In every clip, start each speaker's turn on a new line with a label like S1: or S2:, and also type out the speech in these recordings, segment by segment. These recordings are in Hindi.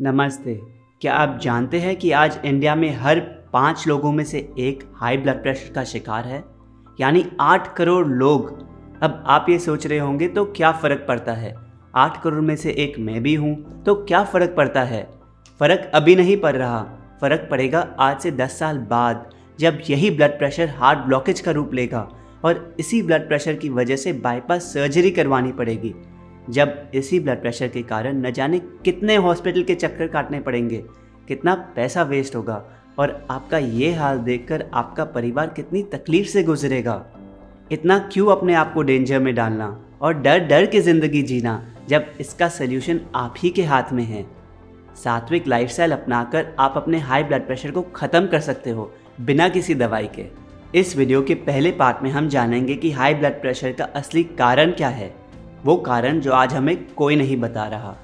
S1: नमस्ते। क्या आप जानते हैं कि आज इंडिया में हर 5 लोगों में से एक हाई ब्लड प्रेशर का शिकार है, यानी 8 करोड़ लोग। अब आप ये सोच रहे होंगे तो क्या फ़र्क पड़ता है, 8 करोड़ में से एक मैं भी हूँ, तो क्या फ़र्क पड़ता है? फ़र्क अभी नहीं पड़ रहा, फ़र्क पड़ेगा आज से 10 साल बाद, जब यही ब्लड प्रेशर हार्ट ब्लॉकेज का रूप लेगा और इसी ब्लड प्रेशर की वजह से बाईपास सर्जरी करवानी पड़ेगी। जब इसी ब्लड प्रेशर के कारण न जाने कितने हॉस्पिटल के चक्कर काटने पड़ेंगे, कितना पैसा वेस्ट होगा और आपका ये हाल देखकर आपका परिवार कितनी तकलीफ से गुजरेगा। इतना क्यों अपने आप को डेंजर में डालना और डर डर के ज़िंदगी जीना, जब इसका सल्यूशन आप ही के हाथ में है। सात्विक लाइफस्टाइल अपनाकर आप अपने हाई ब्लड प्रेशर को ख़त्म कर सकते हो बिना किसी दवाई के। इस वीडियो के पहले पार्ट में हम जानेंगे कि हाई ब्लड प्रेशर का असली कारण क्या है, वो कारण जो आज हमें कोई नहीं बता रहा।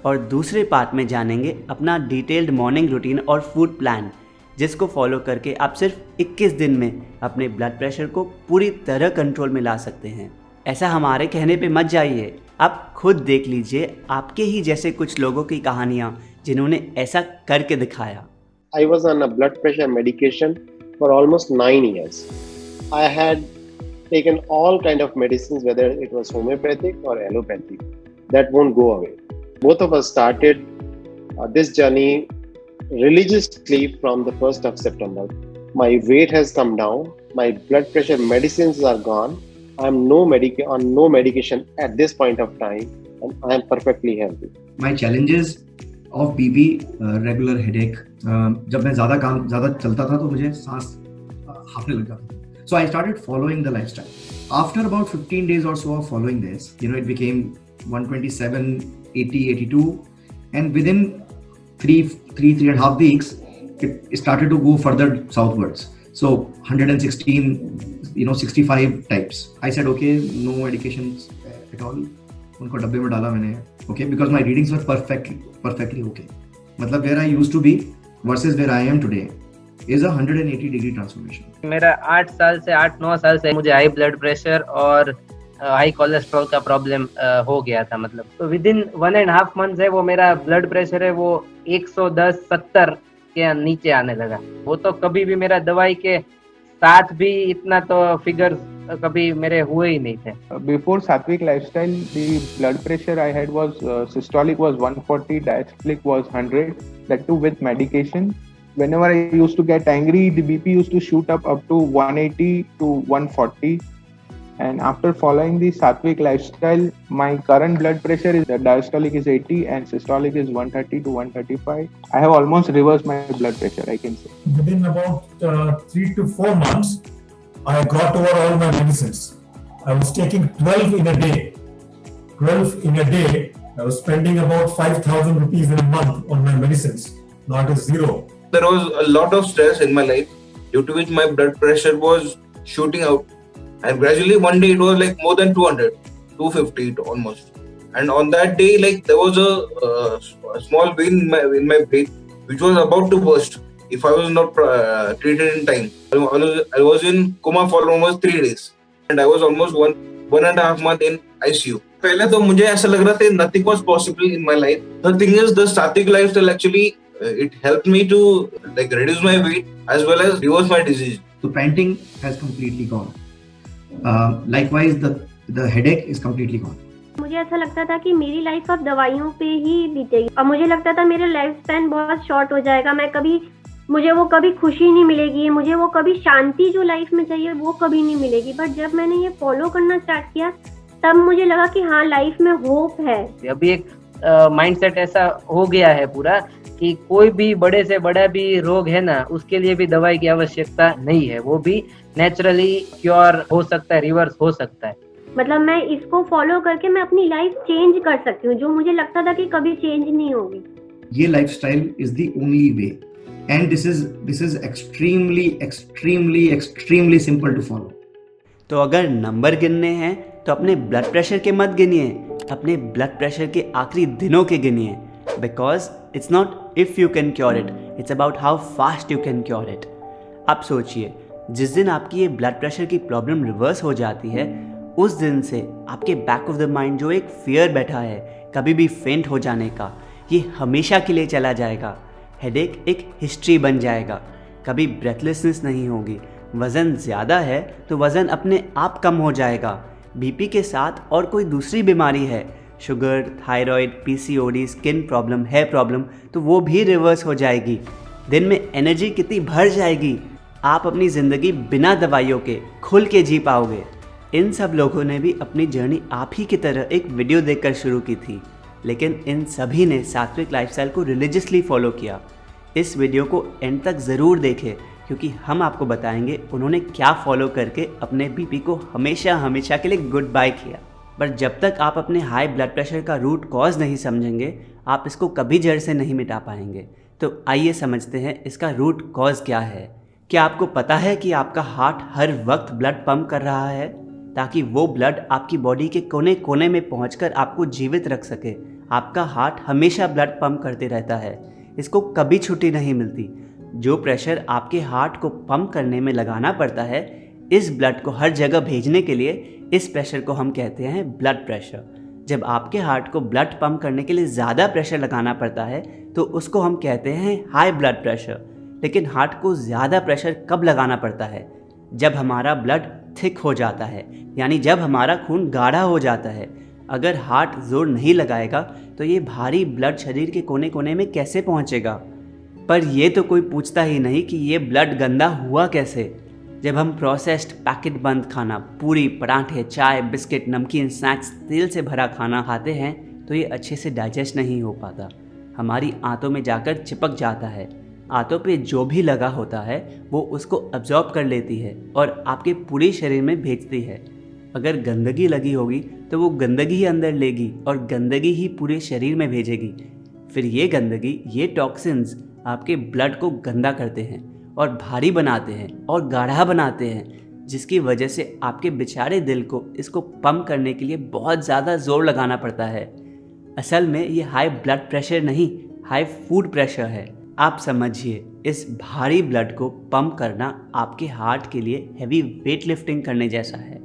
S1: और दूसरे पार्ट में जानेंगे अपना डिटेल्ड मॉर्निंग रूटीन और फूड प्लान, जिसको फॉलो करके आप सिर्फ 21 दिन में अपने ब्लड प्रेशर को पूरी तरह कंट्रोल में ला सकते हैं। ऐसा हमारे कहने पे मत जाइए, आप खुद देख लीजिए आपके ही जैसे कुछ लोगों की कहानियाँ जिन्होंने ऐसा करके दिखाया।
S2: I was on a blood pressure medication for almost 9 years. I had taken all kind of medicines, whether it was homeopathic or allopathic, that won't go away. Both of us started this journey religiously from the 1st of September. My weight has come down. My blood pressure medicines are gone. I'm on no medication at this point of time, and I am perfectly healthy.
S3: My challenges of BP, regular headache, जब मैं ज़्यादा चलता था तो मुझे सांस हाफने लग जाता था. So I started following the lifestyle. After about 15 days or so of following this, it became 127, 80, 82, and within three and a half weeks, it started to go further southwards. So 116, 65 types. I said, okay, no medications at all. उनको डब्बे में डाला मैंने, okay, because my readings were perfectly okay. मतलब where I used to be versus where I am today is a 180 degree transformation.
S4: मेरा 8-9 साल से मुझे हाई ब्लड प्रेशर और हाई कोलेस्ट्रॉल का प्रॉब्लम हो गया था। मतलब तो विद इन 1.5 मंथ है वो मेरा ब्लड प्रेशर है वो 110-70 के नीचे आने लगा। वो तो कभी भी मेरा दवाई के साथ भी इतना तो फिगर्स कभी मेरे हुए ही नहीं थे।
S5: Before Sattvic lifestyle, the blood pressure I had was systolic was 140, diastolic was 100. That too with medication. Whenever I used to get angry, the BP used to shoot up to 180 to 140. And after following the Sattvic lifestyle, my current blood pressure is diastolic is 80 and systolic is 130 to 135. I have almost reversed my blood pressure, I can say.
S6: Within about 3 to 4 months, I got over all my medicines. I was taking 12 in a day. 12 in a day, I was spending about 5,000 rupees in a month on my medicines. Now it is zero.
S7: There was a lot of stress in my life, due to which my blood pressure was shooting out. And gradually one day it was like more than 200, 250 almost. And on that day, like there was a small vein in my brain which was about to burst if I was not treated in time. I was in coma for almost 3 days. And I was almost one and a half month in ICU. पहले तो मुझे ऐसा लग रहा था nothing was possible in my life. The thing is, the Sattvic lifestyle actually it helped me to like reduce my weight as well as reverse my disease.
S3: So panting has completely gone. Likewise, the headache is completely gone.
S8: मुझे ऐसा लगता था कि मेरी लाइफ अब दवाइयों पे ही बीतेगी और मुझे लगता था मेरा लाइफ स्पैन बहुत शॉर्ट हो जाएगा। मुझे वो कभी खुशी नहीं मिलेगी, मुझे वो कभी शांति जो लाइफ में चाहिए वो कभी नहीं मिलेगी। बट जब मैंने ये फॉलो करना स्टार्ट किया तब मुझे लगा कि हाँ, लाइफ में होप है।
S4: अभी एक माइंडसेट ऐसा हो गया है पूरा कि कोई भी बड़े से बड़ा भी रोग है ना, उसके लिए भी दवाई की आवश्यकता नहीं है, वो भी नेचुरली क्योर हो सकता है, रिवर्स हो सकता है।
S8: मतलब मैं इसको फॉलो करके मैं अपनी लाइफ चेंज कर सकती हूँ, जो मुझे लगता था कि कभी चेंज नहीं होगी।
S3: ये lifestyle is the only way and this is extremely simple to follow.
S1: तो अगर नंबर गिनने हैं तो अपने ब्लड प्रेशर के मत गिनिए, अपने ब्लड प्रेशर के आखिरी दिनों के गिनिए। Because it's not if you can cure it, it's about how fast you can cure it. आप सोचिए, जिस दिन आपकी ये ब्लड प्रेशर की प्रॉब्लम रिवर्स हो जाती है, उस दिन से आपके बैक ऑफ द माइंड जो एक फियर बैठा है कभी भी फेंट हो जाने का, ये हमेशा के लिए चला जाएगा। हेडेक एक हिस्ट्री बन जाएगा, कभी ब्रेथलेसनेस नहीं होगी। वज़न ज़्यादा है तो वज़न अपने आप कम हो जाएगा। बीपी के साथ और कोई दूसरी बीमारी है, sugar, thyroid, PCOD, skin problem, hair problem, तो वो भी रिवर्स हो जाएगी। दिन में एनर्जी कितनी भर जाएगी, आप अपनी ज़िंदगी बिना दवाइयों के खुल के जी पाओगे। इन सब लोगों ने भी अपनी जर्नी आप ही की तरह एक वीडियो देखकर शुरू की थी, लेकिन इन सभी ने सात्विक लाइफस्टाइल को रिलीजियसली फॉलो किया। इस वीडियो को एंड तक ज़रूर देखें, क्योंकि हम आपको बताएंगे उन्होंने क्या फॉलो करके अपने बीपी को हमेशा हमेशा के लिए गुड बाय किया। पर जब तक आप अपने हाई ब्लड प्रेशर का रूट कॉज नहीं समझेंगे, आप इसको कभी जड़ से नहीं मिटा पाएंगे। तो आइए समझते हैं इसका रूट कॉज क्या है। क्या आपको पता है कि आपका हार्ट हर वक्त ब्लड पंप कर रहा है ताकि वो ब्लड आपकी बॉडी के कोने कोने में पहुंचकर आपको जीवित रख सके? आपका हार्ट हमेशा ब्लड पंप करते रहता है, इसको कभी छुट्टी नहीं मिलती। जो प्रेशर आपके हार्ट को पंप करने में लगाना पड़ता है, इस ब्लड को हर जगह भेजने के लिए, इस प्रेशर को हम कहते हैं ब्लड प्रेशर। जब आपके हार्ट को ब्लड पंप करने के लिए ज़्यादा प्रेशर लगाना पड़ता है तो उसको हम कहते हैं हाई ब्लड प्रेशर। लेकिन हार्ट को ज़्यादा प्रेशर कब लगाना पड़ता है? जब हमारा ब्लड थिक हो जाता है, यानी जब हमारा खून गाढ़ा हो जाता है। अगर हार्ट जोर नहीं लगाएगा तो ये भारी ब्लड शरीर के कोने कोने में कैसे पहुंचेगा? पर ये तो कोई पूछता ही नहीं कि ये ब्लड गंदा हुआ कैसे। जब हम प्रोसेस्ड पैकेट बंद खाना, पूरी, पराठे, चाय, बिस्किट, नमकीन, स्नैक्स, तेल से भरा खाना खाते हैं तो ये अच्छे से डाइजेस्ट नहीं हो पाता, हमारी आंतों में जाकर चिपक जाता है। आंतों पे जो भी लगा होता है वो उसको अब्जॉर्ब कर लेती है और आपके पूरे शरीर में भेजती है। अगर गंदगी लगी होगी तो वो गंदगी ही अंदर लेगी और गंदगी ही पूरे शरीर में भेजेगी। फिर ये गंदगी, ये टॉक्सिन्स आपके ब्लड को गंदा करते हैं और भारी बनाते हैं और गाढ़ा बनाते हैं, जिसकी वजह से आपके बेचारे दिल को इसको पंप करने के लिए बहुत ज़्यादा जोर लगाना पड़ता है। असल में ये हाई ब्लड प्रेशर नहीं, हाई फूड प्रेशर है। आप समझिए, इस भारी ब्लड को पंप करना आपके हार्ट के लिए हैवी वेट लिफ्टिंग करने जैसा है।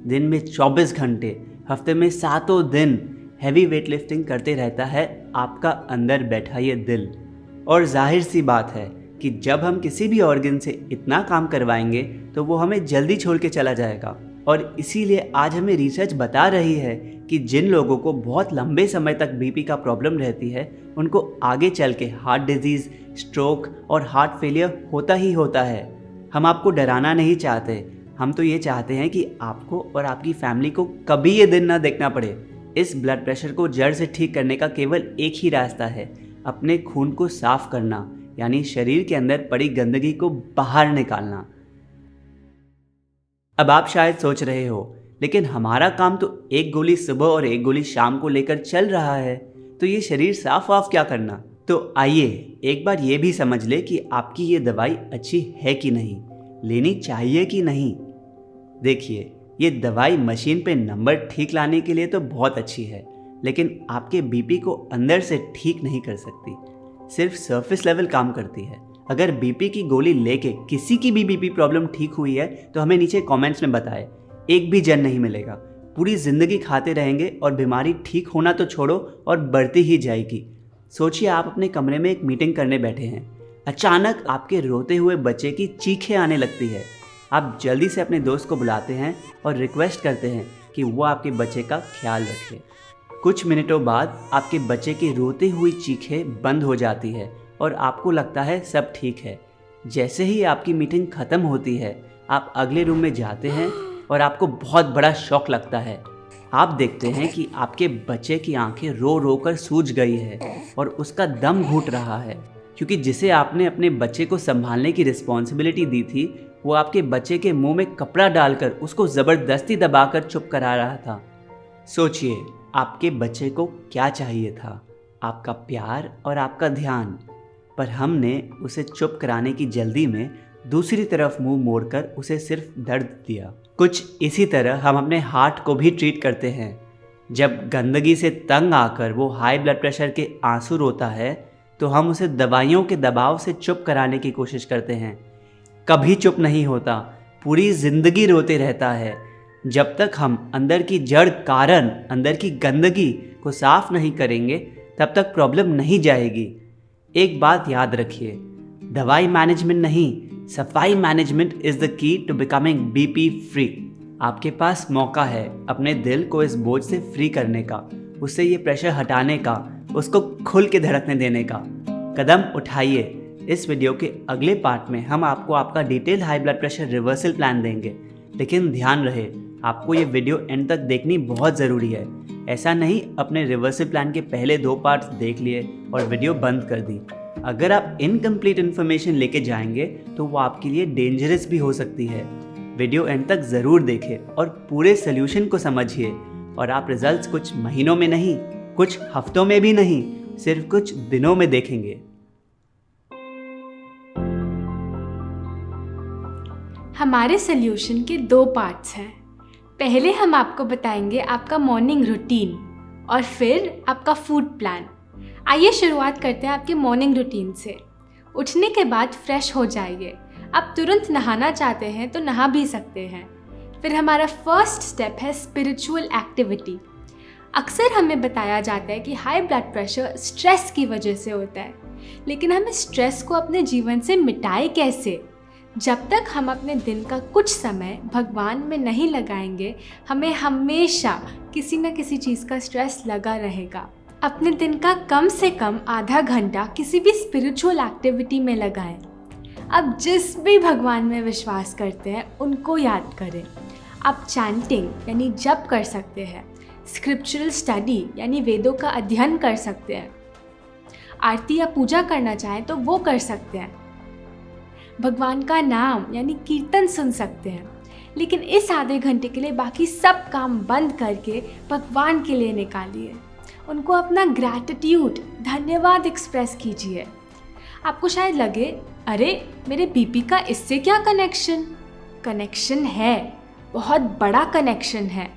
S1: दिन में 24 घंटे, हफ्ते में 7 दिन हैवी वेट लिफ्टिंग करते रहता है आपका अंदर बैठा ये दिल। और जाहिर सी बात है कि जब हम किसी भी ऑर्गन से इतना काम करवाएंगे तो वो हमें जल्दी छोड़ के चला जाएगा। और इसीलिए आज हमें रिसर्च बता रही है कि जिन लोगों को बहुत लंबे समय तक बीपी का प्रॉब्लम रहती है, उनको आगे चल के हार्ट डिजीज़, स्ट्रोक और हार्ट फेलियर होता ही होता है। हम आपको डराना नहीं चाहते, हम तो ये चाहते हैं कि आपको और आपकी फैमिली को कभी ये दिन ना देखना पड़े। इस ब्लड प्रेशर को जड़ से ठीक करने का केवल एक ही रास्ता है, अपने खून को साफ करना, यानी शरीर के अंदर पड़ी गंदगी को बाहर निकालना। अब आप शायद सोच रहे हो, लेकिन हमारा काम तो एक गोली सुबह और एक गोली शाम को लेकर चल रहा है, तो ये शरीर साफ वाफ क्या करना? तो आइए एक बार ये भी समझ ले कि आपकी ये दवाई अच्छी है कि नहीं, लेनी चाहिए कि नहीं। देखिए, ये दवाई मशीन पे नंबर ठीक लाने के लिए तो बहुत अच्छी है, लेकिन आपके बीपी को अंदर से ठीक नहीं कर सकती, सिर्फ सरफेस लेवल काम करती है। अगर बीपी की गोली लेके किसी की भी बीपी प्रॉब्लम ठीक हुई है तो हमें नीचे कमेंट्स में बताएं। एक भी जन नहीं मिलेगा, पूरी ज़िंदगी खाते रहेंगे और बीमारी ठीक होना तो छोड़ो और बढ़ती ही जाएगी। सोचिए, आप अपने कमरे में एक मीटिंग करने बैठे हैं, अचानक आपके रोते हुए बच्चे की चीखें आने लगती है। आप जल्दी से अपने दोस्त को बुलाते हैं और रिक्वेस्ट करते हैं कि वो आपके बच्चे का ख्याल रखे। कुछ मिनटों बाद आपके बच्चे की रोती हुई चीखें बंद हो जाती है और आपको लगता है सब ठीक है। जैसे ही आपकी मीटिंग ख़त्म होती है, आप अगले रूम में जाते हैं और आपको बहुत बड़ा शॉक लगता है। आप देखते हैं कि आपके बच्चे की आंखें रो रो कर सूज गई है और उसका दम घुट रहा है, क्योंकि जिसे आपने अपने बच्चे को संभालने की रिस्पॉन्सिबिलिटी दी थी, वो आपके बच्चे के मुंह में कपड़ा डालकर उसको ज़बरदस्ती दबाकर चुप करा रहा था। सोचिए, आपके बच्चे को क्या चाहिए था? आपका प्यार और आपका ध्यान। पर हमने उसे चुप कराने की जल्दी में दूसरी तरफ मुंह मोड़कर उसे सिर्फ दर्द दिया। कुछ इसी तरह हम अपने हार्ट को भी ट्रीट करते हैं। जब गंदगी से तंग आकर वो हाई ब्लड प्रेशर के आंसू रोता है तो हम उसे दवाइयों के दबाव से चुप कराने की कोशिश करते हैं। कभी चुप नहीं होता, पूरी ज़िंदगी रोते रहता है। जब तक हम अंदर की जड़ कारण, अंदर की गंदगी को साफ नहीं करेंगे, तब तक प्रॉब्लम नहीं जाएगी। एक बात याद रखिए, दवाई मैनेजमेंट नहीं, सफाई management is the key to becoming BP free. आपके पास मौका है अपने दिल को इस बोझ से फ्री करने का, उससे ये प्रेशर हटाने का, उसको खुल के धड़कने देने का। कदम उठाइए। इस वीडियो के अगले पार्ट में हम आपको आपका detail high blood pressure reversal plan देंगे, लेकिन ध्यान रहे आपको ये वीडियो एंड तक देखनी बहुत ज़रूरी है। ऐसा नहीं अपने रिवर्सल प्लान के पहले 2 पार्ट्स देख लिए और वीडियो बंद कर दी। अगर आप इनकम्प्लीट इन्फॉर्मेशन लेके जाएंगे तो वो आपके लिए डेंजरस भी हो सकती है। वीडियो एंड तक ज़रूर देखें और पूरे सोल्यूशन को समझिए, और आप रिजल्ट्स कुछ महीनों में नहीं, कुछ हफ्तों में भी नहीं, सिर्फ कुछ दिनों में देखेंगे।
S9: हमारे सोल्यूशन के 2 पार्ट्स हैं। पहले हम आपको बताएंगे आपका मॉर्निंग रूटीन और फिर आपका फूड प्लान। आइए शुरुआत करते हैं आपके मॉर्निंग रूटीन से। उठने के बाद फ्रेश हो जाइए। आप तुरंत नहाना चाहते हैं तो नहा भी सकते हैं। फिर हमारा फर्स्ट स्टेप है स्पिरिचुअल एक्टिविटी। अक्सर हमें बताया जाता है कि हाई ब्लड प्रेशर स्ट्रेस की वजह से होता है, लेकिन हम इस स्ट्रेस को अपने जीवन से मिटाए कैसे? जब तक हम अपने दिन का कुछ समय भगवान में नहीं लगाएंगे, हमें हमेशा किसी न किसी चीज़ का स्ट्रेस लगा रहेगा। अपने दिन का कम से कम आधा घंटा किसी भी स्पिरिचुअल एक्टिविटी में लगाएं। अब जिस भी भगवान में विश्वास करते हैं उनको याद करें। आप चैंटिंग यानी जप कर सकते हैं, स्क्रिप्चुरल स्टडी यानी वेदों का अध्ययन कर सकते हैं, आरती या पूजा करना चाहें तो वो कर सकते हैं, भगवान का नाम यानी कीर्तन सुन सकते हैं। लेकिन इस आधे घंटे के लिए बाकी सब काम बंद करके भगवान के लिए निकालिए। उनको अपना ग्रैटिट्यूड, धन्यवाद एक्सप्रेस कीजिए। आपको शायद लगे, अरे मेरे बीपी का इससे क्या कनेक्शन है, बहुत बड़ा कनेक्शन है।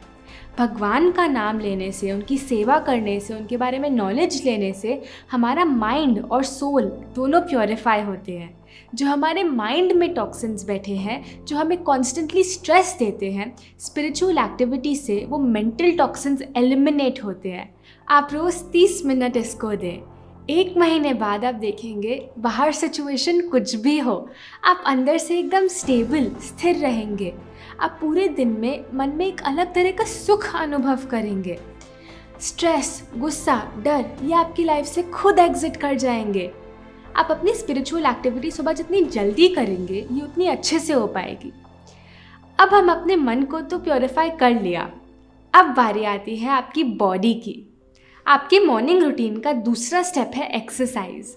S9: भगवान का नाम लेने से, उनकी सेवा करने से, उनके बारे में नॉलेज लेने से हमारा माइंड और सोल दोनों प्योरीफाई होते हैं। जो हमारे माइंड में टॉक्सिन्स बैठे हैं, जो हमें कॉन्स्टेंटली स्ट्रेस देते हैं, स्पिरिचुअल एक्टिविटी से वो मेंटल टॉक्सिन्स एलिमिनेट होते हैं। आप रोज़ 30 मिनट इसको दें। 1 महीने बाद आप देखेंगे बाहर सिचुएशन कुछ भी हो, आप अंदर से एकदम स्टेबल, स्थिर रहेंगे। आप पूरे दिन में मन में एक अलग तरह का सुख अनुभव करेंगे। स्ट्रेस, गुस्सा, डर ये आपकी लाइफ से खुद एग्जिट कर जाएंगे। आप अपनी स्पिरिचुअल एक्टिविटी सुबह जितनी जल्दी करेंगे ये उतनी अच्छे से हो पाएगी। अब हम अपने मन को तो प्योरीफाई कर लिया, अब बारी आती है आपकी बॉडी की। आपके मॉर्निंग रूटीन का दूसरा स्टेप है एक्सरसाइज।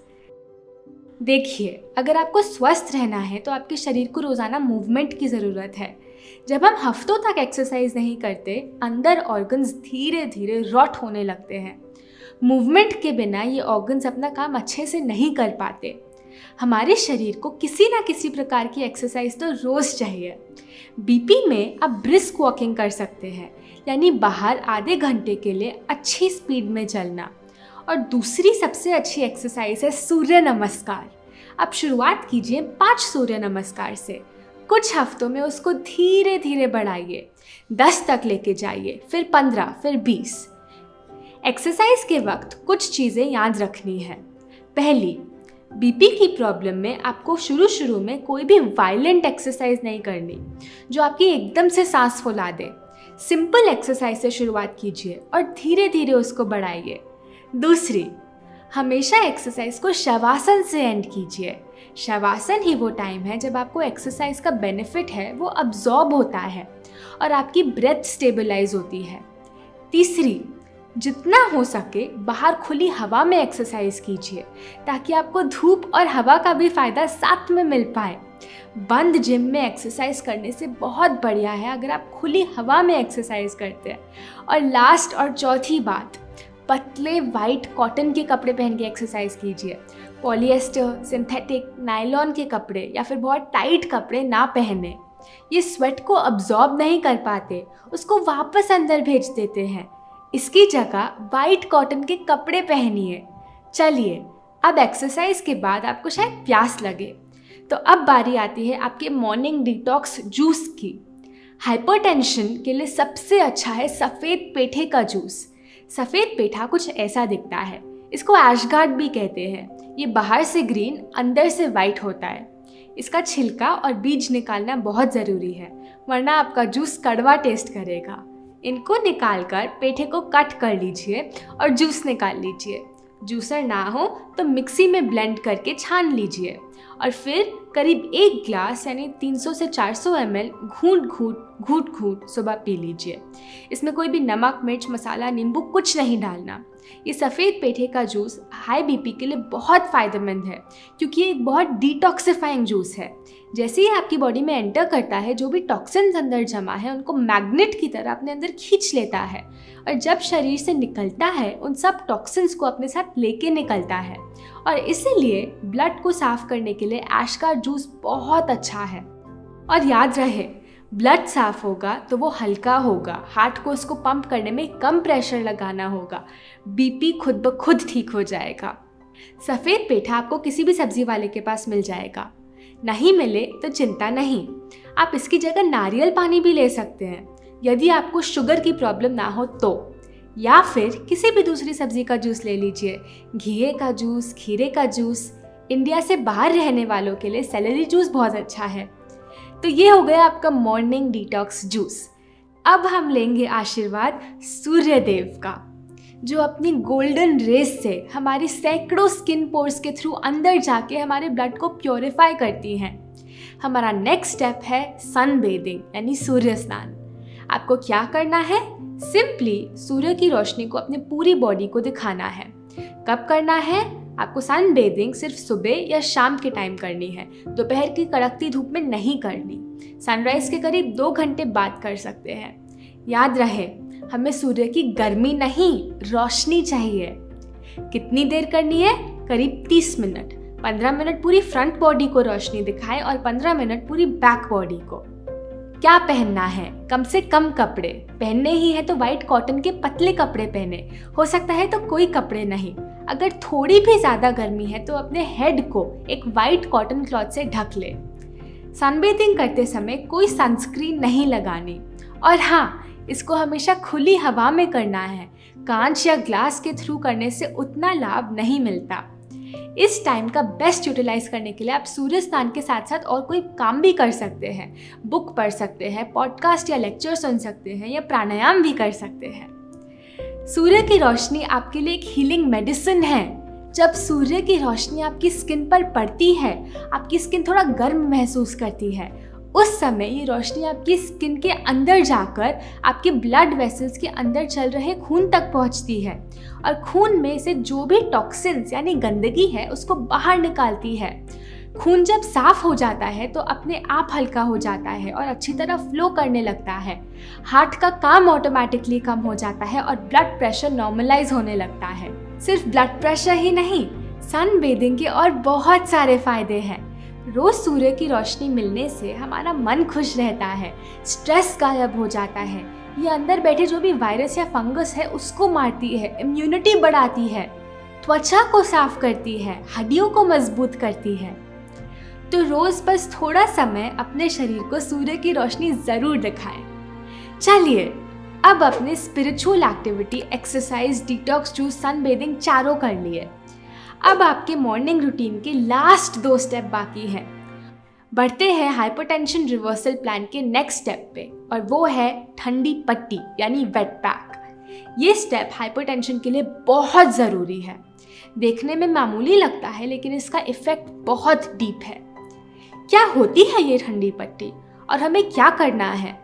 S9: देखिए, अगर आपको स्वस्थ रहना है तो आपके शरीर को रोज़ाना मूवमेंट की ज़रूरत है। जब हम हफ्तों तक एक्सरसाइज नहीं करते, अंदर ऑर्गन्स धीरे धीरे रॉट होने लगते हैं। मूवमेंट के बिना ये ऑर्गन्स अपना काम अच्छे से नहीं कर पाते। हमारे शरीर को किसी ना किसी प्रकार की एक्सरसाइज तो रोज़ चाहिए। बीपी में आप ब्रिस्क वॉकिंग कर सकते हैं, यानी बाहर आधे घंटे के लिए अच्छी स्पीड में चलना। और दूसरी सबसे अच्छी एक्सरसाइज है सूर्य नमस्कार। आप शुरुआत कीजिए 5 सूर्य नमस्कार से। कुछ हफ्तों में उसको धीरे धीरे बढ़ाइए, 10 तक लेके जाइए, फिर 15, फिर 20। एक्सरसाइज के वक्त कुछ चीज़ें याद रखनी है। पहली, बीपी की प्रॉब्लम में आपको शुरू में कोई भी वायलेंट एक्सरसाइज नहीं करनी जो आपकी एकदम से सांस फुला दे। सिंपल एक्सरसाइज से शुरुआत कीजिए और धीरे धीरे उसको बढ़ाइए। दूसरी, हमेशा एक्सरसाइज को शवासन से एंड कीजिए। शवासन ही वो टाइम है जब आपको एक्सरसाइज का बेनिफिट है वो अब्जॉर्ब होता है और आपकी ब्रेथ स्टेबलाइज होती है। तीसरी, जितना हो सके बाहर खुली हवा में एक्सरसाइज कीजिए ताकि आपको धूप और हवा का भी फ़ायदा साथ में मिल पाए। बंद जिम में एक्सरसाइज करने से बहुत बढ़िया है अगर आप खुली हवा में एक्सरसाइज करते हैं। और लास्ट और चौथी बात, पतले वाइट कॉटन के कपड़े पहन के एक्सरसाइज कीजिए। पॉलिएस्टर, सिंथेटिक, नायलॉन के कपड़े या फिर बहुत टाइट कपड़े ना पहने। ये स्वेट को अब्जॉर्ब नहीं कर पाते, उसको वापस अंदर भेज देते हैं। इसकी जगह वाइट कॉटन के कपड़े पहनिए। चलिए, अब एक्सरसाइज के बाद आपको शायद प्यास लगे, तो अब बारी आती है आपके मॉर्निंग डिटॉक्स जूस की। हाइपरटेंशन के लिए सबसे अच्छा है सफ़ेद पेठे का जूस। सफ़ेद पेठा कुछ ऐसा दिखता है। इसको एशगार्ड भी कहते हैं। ये बाहर से ग्रीन अंदर से वाइट होता है। इसका छिलका और बीज निकालना बहुत ज़रूरी है, वरना आपका जूस कड़वा टेस्ट करेगा। इनको निकालकर पेठे को कट कर लीजिए और जूस निकाल लीजिए। जूसर ना हो तो मिक्सी में ब्लेंड करके छान लीजिए और फिर करीब 1 ग्लास यानी 300 से 400 ml घूट घूट सुबह पी लीजिए। इसमें कोई भी नमक, मिर्च, मसाला, नींबू कुछ नहीं डालना। ये सफ़ेद पेठे का जूस हाई बीपी के लिए बहुत फ़ायदेमंद है, क्योंकि ये एक बहुत डिटॉक्सिफाइंग जूस है। जैसे ही आपकी बॉडी में एंटर करता है, जो भी टॉक्सिन्स अंदर जमा है उनको मैग्नेट की तरह अपने अंदर खींच लेता है, और जब शरीर से निकलता है उन सब टॉक्सिन्स को अपने साथ लेके निकलता है। और इसीलिए ब्लड को साफ करने के लिए ऐश का जूस बहुत अच्छा है। और याद रहे, ब्लड साफ होगा तो वो हल्का होगा, हार्ट को उसको पंप करने में कम प्रेशर लगाना होगा, बीपी खुद ब खुद ठीक हो जाएगा। सफ़ेद पेठा आपको किसी भी सब्जी वाले के पास मिल जाएगा। नहीं मिले तो चिंता नहीं, आप इसकी जगह नारियल पानी भी ले सकते हैं यदि आपको शुगर की प्रॉब्लम ना हो तो, या फिर किसी भी दूसरी सब्जी का जूस ले लीजिए, घिए का जूस, खीरे का जूस। इंडिया से बाहर रहने वालों के लिए सेलेरी जूस बहुत अच्छा है। तो ये हो गया आपका मॉर्निंग डिटॉक्स जूस। अब हम लेंगे आशीर्वाद सूर्य देव का, जो अपनी गोल्डन रेस से हमारी सैकड़ों स्किन पोर्स के थ्रू अंदर जाके हमारे ब्लड को प्योरीफाई करती हैं। हमारा नेक्स्ट स्टेप है सन बेदिंग यानी सूर्य स्नान। आपको क्या करना है? सिंपली सूर्य की रोशनी को अपनी पूरी बॉडी को दिखाना है। कब करना है? आपको सन बेदिंग सिर्फ सुबह या शाम के टाइम करनी है, दोपहर की कड़कती धूप में नहीं करनी। सनराइज के करीब 2 घंटे बाद कर सकते हैं। याद रहे, हमें सूर्य की गर्मी नहीं, रोशनी चाहिए। कितनी देर करनी है? करीब 30 मिनट। 15 मिनट पूरी फ्रंट बॉडी को रोशनी दिखाएं और 15 मिनट पूरी बैक बॉडी को। क्या पहनना है? कम से कम कपड़े पहनने ही है तो वाइट कॉटन के पतले कपड़े पहने, हो सकता है तो कोई कपड़े नहीं। अगर थोड़ी भी ज़्यादा गर्मी है तो अपने हेड को एक वाइट कॉटन क्लॉथ से ढक ले। सनबेथिंग करते समय कोई सनस्क्रीन नहीं लगानी, और हाँ, इसको हमेशा खुली हवा में करना है। कांच या ग्लास के थ्रू करने से उतना लाभ नहीं मिलता। इस टाइम का बेस्ट यूटिलाइज करने के लिए आप सूर्य स्नान के साथ साथ और कोई काम भी कर सकते हैं। बुक पढ़ सकते हैं, पॉडकास्ट या लेक्चर सुन सकते हैं, या प्राणायाम भी कर सकते हैं। सूर्य की रोशनी आपके लिए एक हीलिंग मेडिसिन है। जब सूर्य की रोशनी आपकी स्किन पर पड़ती है, आपकी स्किन थोड़ा गर्म महसूस करती है। उस समय ये रोशनी आपकी स्किन के अंदर जाकर आपके ब्लड वेसल्स के अंदर चल रहे खून तक पहुंचती है, और खून में से जो भी टॉक्सिन्स यानी गंदगी है उसको बाहर निकालती है। खून जब साफ हो जाता है तो अपने आप हल्का हो जाता है और अच्छी तरह फ्लो करने लगता है। हार्ट का काम ऑटोमेटिकली कम हो जाता है और ब्लड प्रेशर नॉर्मलाइज होने लगता है। सिर्फ ब्लड प्रेशर ही नहीं, सन बेदिंग के और बहुत सारे फायदे हैं। रोज सूर्य की रोशनी मिलने से हमारा मन खुश रहता है, स्ट्रेस गायब हो जाता है। ये अंदर बैठे जो भी वायरस या फंगस है उसको मारती है, इम्यूनिटी बढ़ाती है, त्वचा को साफ करती है, हड्डियों को मजबूत करती है। तो रोज बस थोड़ा समय अपने शरीर को सूर्य की रोशनी जरूर दिखाएं। चलिए अब अपने spiritual activity, exercise, detox, juice, sunbathing चारों कर लिए। अब आपके मॉर्निंग रूटीन के लास्ट 2 स्टेप बाकी हैं। बढ़ते हैं हाइपरटेंशन रिवर्सल प्लान के नेक्स्ट स्टेप पे, और वो है ठंडी पट्टी यानी वेट पैक। ये स्टेप हाइपरटेंशन के लिए बहुत ज़रूरी है। देखने में मामूली लगता है लेकिन इसका इफ़ेक्ट बहुत डीप है। क्या होती है ये ठंडी पट्टी और हमें क्या करना है?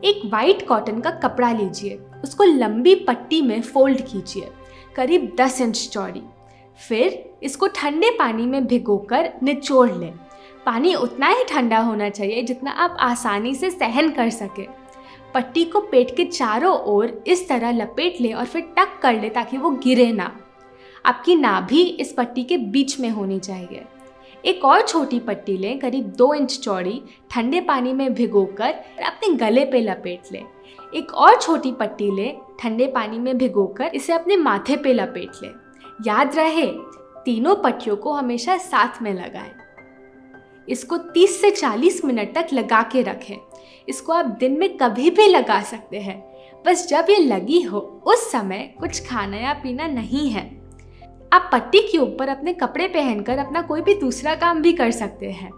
S9: एक वाइट कॉटन का कपड़ा लीजिए, उसको लंबी पट्टी में फोल्ड कीजिए, करीब 10 इंच चौड़ी। फिर इसको ठंडे पानी में भिगोकर निचोड़ लें। पानी उतना ही ठंडा होना चाहिए जितना आप आसानी से सहन कर सके। पट्टी को पेट के चारों ओर इस तरह लपेट लें और फिर टक कर लें ताकि वो गिरे ना। आपकी नाभि इस पट्टी के बीच में होनी चाहिए। एक और छोटी पट्टी लें, करीब 2 इंच चौड़ी, ठंडे पानी में भिगोकर अपने गले पे लपेट लें। एक और छोटी पट्टी लें, ठंडे पानी में भिगोकर इसे अपने माथे पे लपेट लें। याद रहे, तीनों पट्टियों को हमेशा साथ में लगाएं। इसको 30 से 40 मिनट तक लगा के रखें। इसको आप दिन में कभी भी लगा सकते हैं, बस जब ये लगी हो उस समय कुछ खाना या पीना नहीं है। आप पट्टी के ऊपर अपने कपड़े पहनकर अपना कोई भी दूसरा काम भी कर सकते हैं।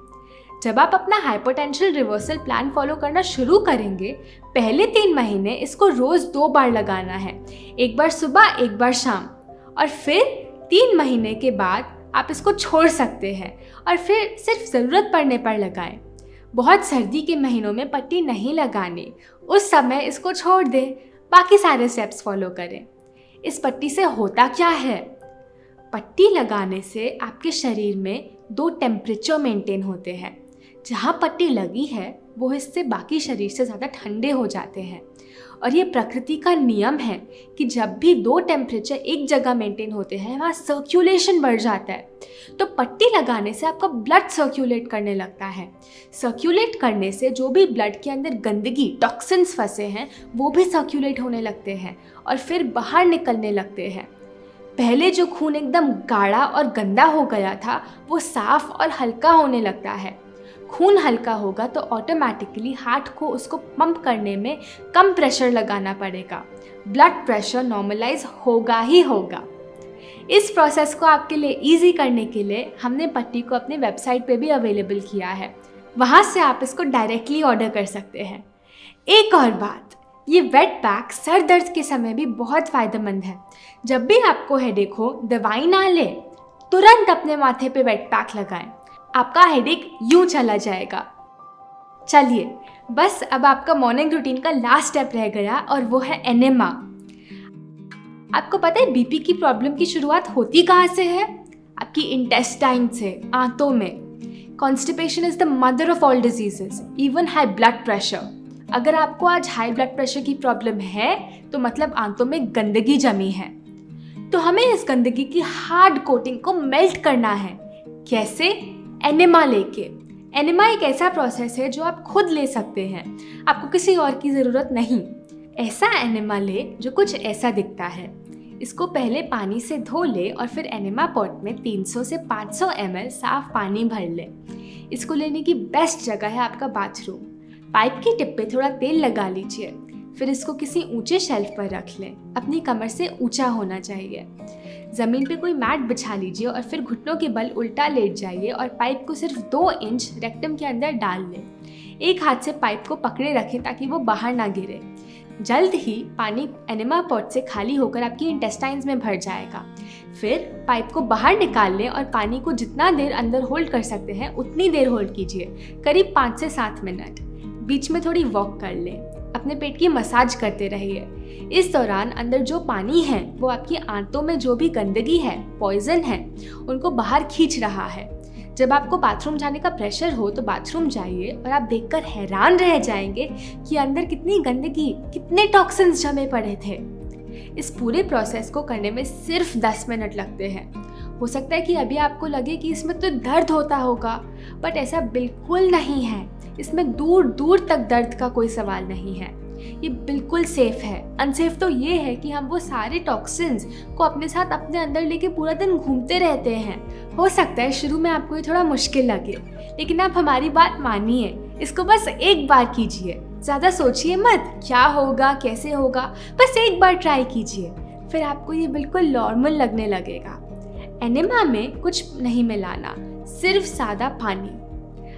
S9: जब आप अपना हाइपोटेंशियल रिवर्सल प्लान फॉलो करना शुरू करेंगे, पहले 3 महीने इसको रोज़ 2 बार लगाना है, एक बार सुबह एक बार शाम, और फिर 3 महीने के बाद आप इसको छोड़ सकते हैं और फिर सिर्फ ज़रूरत पड़ने पर लगाएं। बहुत सर्दी के महीनों में पट्टी नहीं लगानी, उस समय इसको छोड़ दें, बाकी सारे स्टेप्स फॉलो करें। इस पट्टी से होता क्या है? पट्टी लगाने से आपके शरीर में 2 टेम्परेचर मेंटेन होते हैं। जहाँ पट्टी लगी है वो हिस्से बाकी शरीर से ज़्यादा ठंडे हो जाते हैं, और ये प्रकृति का नियम है कि जब भी 2 टेम्परेचर एक जगह मेंटेन होते हैं वहाँ सर्कुलेशन बढ़ जाता है। तो पट्टी लगाने से आपका ब्लड सर्कुलेट करने लगता है। सर्कुलेट करने से जो भी ब्लड के अंदर गंदगी, टॉक्सिन्स फंसे हैं, वो भी सर्कुलेट होने लगते हैं और फिर बाहर निकलने लगते हैं। पहले जो खून एकदम गाढ़ा और गंदा हो गया था वो साफ और हल्का होने लगता है। खून हल्का होगा तो ऑटोमेटिकली हार्ट को उसको पंप करने में कम प्रेशर लगाना पड़ेगा, ब्लड प्रेशर नॉर्मलाइज होगा ही होगा। इस प्रोसेस को आपके लिए इजी करने के लिए हमने पट्टी को अपने वेबसाइट पे भी अवेलेबल किया है, वहाँ से आप इसको डायरेक्टली ऑर्डर कर सकते हैं। एक और बात, ये वेट पैक सर दर्द के समय भी बहुत फ़ायदेमंद है। जब भी आपको हेडेक हो, दवाई ना ले, तुरंत अपने माथे पे वेट पैक लगाएं, आपका हेडेक यूं चला जाएगा। चलिए, बस अब आपका मॉर्निंग रूटीन का लास्ट स्टेप रह गया और वो है एनेमा। आपको पता है बीपी की प्रॉब्लम की शुरुआत होती कहाँ से है? आपकी इंटेस्टाइन से, आंतों में। Constipation is the mother of all diseases, even high blood pressure. अगर आपको आज हाई ब्लड प्रेशर की प्रॉब्लम है तो मतलब आंतों में गंदगी जमी है। तो हमें इस गंदगी की हार्ड कोटिंग को मेल्ट करना है। कैसे? एनेमा लेके। एनेमा एक ऐसा प्रोसेस है जो आप खुद ले सकते हैं, आपको किसी और की ज़रूरत नहीं। ऐसा एनेमा ले जो कुछ ऐसा दिखता है। इसको पहले पानी से धो ले और फिर एनेमा पॉट में 300 से 500 ml साफ पानी भर ले। इसको लेने की बेस्ट जगह है आपका बाथरूम। पाइप की टिप पे थोड़ा तेल लगा लीजिए, फिर इसको किसी ऊंचे शेल्फ पर रख लें। अपनी कमर से ऊंचा होना चाहिए। ज़मीन पे कोई मैट बिछा लीजिए और फिर घुटनों के बल उल्टा लेट जाइए और पाइप को सिर्फ 2 इंच रेक्टम के अंदर डाल लें। एक हाथ से पाइप को पकड़े रखें ताकि वो बाहर ना गिरे। जल्द ही पानी एनेमा पॉट से खाली होकर आपकी इंटेस्टाइन्स में भर जाएगा। फिर पाइप को बाहर निकाल लें और पानी को जितना देर अंदर होल्ड कर सकते हैं उतनी देर होल्ड कीजिए, करीब 5 से 7 मिनट। बीच में थोड़ी वॉक कर लें, अपने पेट की मसाज करते रहिए। इस दौरान अंदर जो पानी है वो आपकी आंतों में जो भी गंदगी है, पॉइजन है, उनको बाहर खींच रहा है। जब आपको बाथरूम जाने का प्रेशर हो तो बाथरूम जाइए और आप देखकर हैरान रह जाएंगे कि अंदर कितनी गंदगी, कितने टॉक्सिन्स जमे पड़े थे। इस पूरे प्रोसेस को करने में सिर्फ 10 मिनट लगते हैं। हो सकता है कि अभी आपको लगे कि इसमें तो दर्द होता होगा, बट ऐसा बिल्कुल नहीं है। इसमें दूर दूर तक दर्द का कोई सवाल नहीं है। ये बिल्कुल सेफ है। अनसेफ तो ये है कि हम वो सारे टॉक्सिन्स को अपने साथ अपने अंदर लेके पूरा दिन घूमते रहते हैं। हो सकता है शुरू में आपको ये थोड़ा मुश्किल लगे, लेकिन आप हमारी बात मानिए, इसको बस एक बार कीजिए। ज़्यादा सोचिए मत क्या होगा कैसे होगा, बस एक बार ट्राई कीजिए, फिर आपको ये बिल्कुल नॉर्मल लगने लगेगा। एनेमा में कुछ नहीं मिलाना, सिर्फ सादा पानी।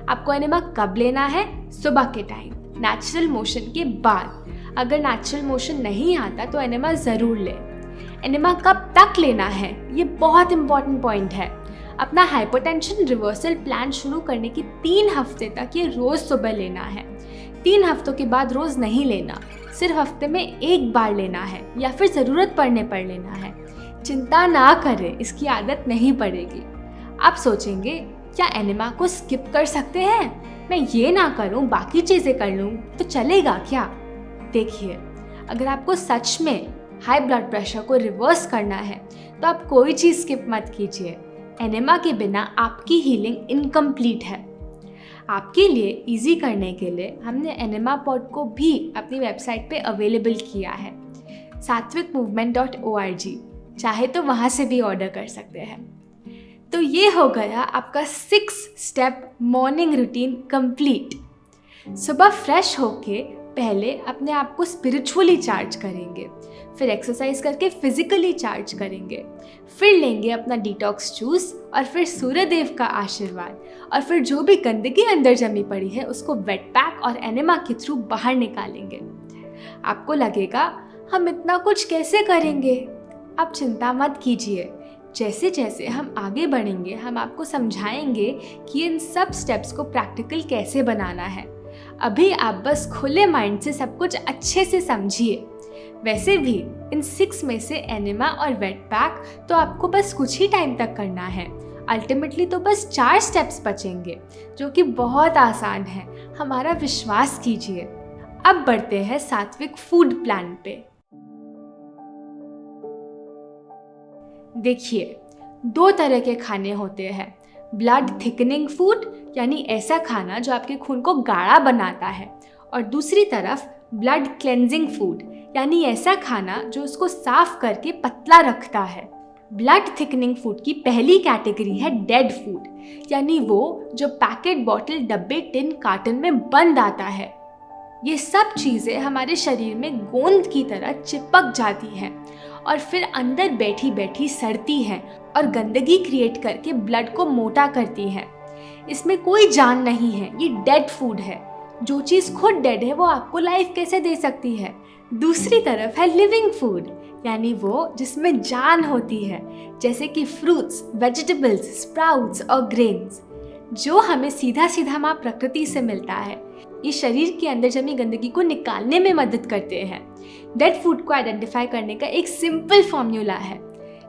S9: आपको एनेमा कब लेना है? सुबह के टाइम, नेचुरल मोशन के बाद। अगर नेचुरल मोशन नहीं आता तो एनेमा ज़रूर लें। एनेमा कब तक लेना है, ये बहुत इंपॉर्टेंट पॉइंट है। अपना हाइपोटेंशन रिवर्सल प्लान शुरू करने के 3 हफ्ते तक ये रोज़ सुबह लेना है। 3 हफ्तों के बाद रोज़ नहीं लेना, सिर्फ हफ्ते में एक बार लेना है या फिर ज़रूरत पड़ने पर लेना है। चिंता ना करें, इसकी आदत नहीं पड़ेगी। आप सोचेंगे क्या एनेमा को स्किप कर सकते हैं? मैं ये ना करूं बाकी चीज़ें कर लूं तो चलेगा क्या? देखिए, अगर आपको सच में हाई ब्लड प्रेशर को रिवर्स करना है तो आप कोई चीज़ स्किप मत कीजिए। एनेमा के बिना आपकी हीलिंग इनकम्प्लीट है। आपके लिए इजी करने के लिए हमने एनेमा पॉट को भी अपनी वेबसाइट पे अवेलेबल किया है, sattvikmovement.org। चाहे तो वहाँ से भी ऑर्डर कर सकते हैं। तो ये हो गया आपका 6 स्टेप मॉर्निंग रूटीन कंप्लीट। सुबह फ्रेश होके पहले अपने आप को स्पिरिचुअली चार्ज करेंगे, फिर एक्सरसाइज करके फिजिकली चार्ज करेंगे, फिर लेंगे अपना डिटॉक्स जूस और फिर सूर्यदेव का आशीर्वाद, और फिर जो भी गंदगी अंदर जमी पड़ी है उसको वेट पैक और एनेमा के थ्रू बाहर निकालेंगे। आपको लगेगा हम इतना कुछ कैसे करेंगे? आप चिंता मत कीजिए, जैसे जैसे हम आगे बढ़ेंगे हम आपको समझाएंगे कि इन सब स्टेप्स को प्रैक्टिकल कैसे बनाना है। अभी आप बस खुले माइंड से सब कुछ अच्छे से समझिए। वैसे भी इन 6 में से एनेमा और वेट पैक तो आपको बस कुछ ही टाइम तक करना है। अल्टीमेटली तो बस 4 स्टेप्स बचेंगे जो कि बहुत आसान है, हमारा विश्वास कीजिए। अब बढ़ते हैं सात्विक फूड प्लान पे। देखिए, 2 तरह के खाने होते हैं, ब्लड थिकनिंग फूड यानी ऐसा खाना जो आपके खून को गाढ़ा बनाता है, और दूसरी तरफ ब्लड क्लेंजिंग फूड यानी ऐसा खाना जो उसको साफ करके पतला रखता है। ब्लड थिकनिंग फूड की पहली कैटेगरी है डेड फूड, यानी वो जो पैकेट, बॉटल, डब्बे, टिन, कार्टन में बंद आता है। ये सब चीज़ें हमारे शरीर में गोंद की तरह चिपक जाती हैं और फिर अंदर बैठी बैठी सड़ती हैं और गंदगी क्रिएट करके ब्लड को मोटा करती हैं। इसमें कोई जान नहीं है, ये डेड फूड है। जो चीज़ खुद डेड है वो आपको लाइफ कैसे दे सकती है? दूसरी तरफ है लिविंग फूड, यानी वो जिसमें जान होती है, जैसे कि फ्रूट्स, वेजिटेबल्स, स्प्राउट्स और ग्रेन्स, जो हमें सीधा सीधा माँ प्रकृति से मिलता है। ये शरीर के अंदर जमी गंदगी को निकालने में मदद करते हैं। डेड फूड को आइडेंटिफाई करने का एक सिंपल फॉर्मूला है।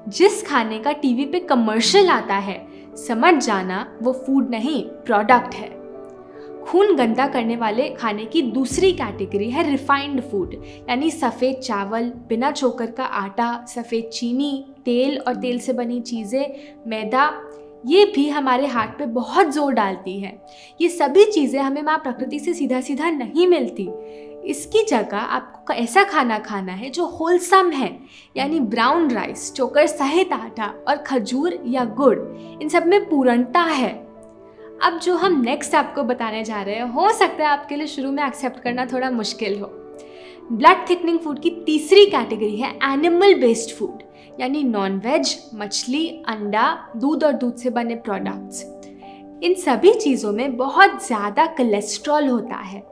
S9: जिस खाने का टीवी पे कमर्शियल आता है, समझ जाना वो फूड नहीं, प्रोडक्ट है। खून गंदा करने वाले खाने की दूसरी कैटेगरी है रिफाइंड फूड, यानी सफ़ेद चावल, बिना चोकर का आटा, सफ़ेद चीनी, तेल और तेल से बनी चीज़ें, मैदा, ये भी हमारे हार्ट पे बहुत जोर डालती हैं। ये सभी चीज़ें हमें माँ प्रकृति से सीधा सीधा नहीं मिलती। इसकी जगह आपको ऐसा खाना खाना है जो होलसम है, यानी ब्राउन राइस, चोकर सहित आटा और खजूर या गुड़, इन सब में पूर्णता है। अब जो हम नेक्स्ट आपको बताने जा रहे हैं, हो सकता है आपके लिए शुरू में एक्सेप्ट करना थोड़ा मुश्किल हो। ब्लड थिकनिंग फूड की तीसरी कैटेगरी है एनिमल बेस्ड फूड, यानी नॉन वेज, मछली, अंडा, दूध और दूध से बने प्रोडक्ट्स। इन सभी चीज़ों में बहुत ज़्यादा कोलेस्ट्रॉल होता है,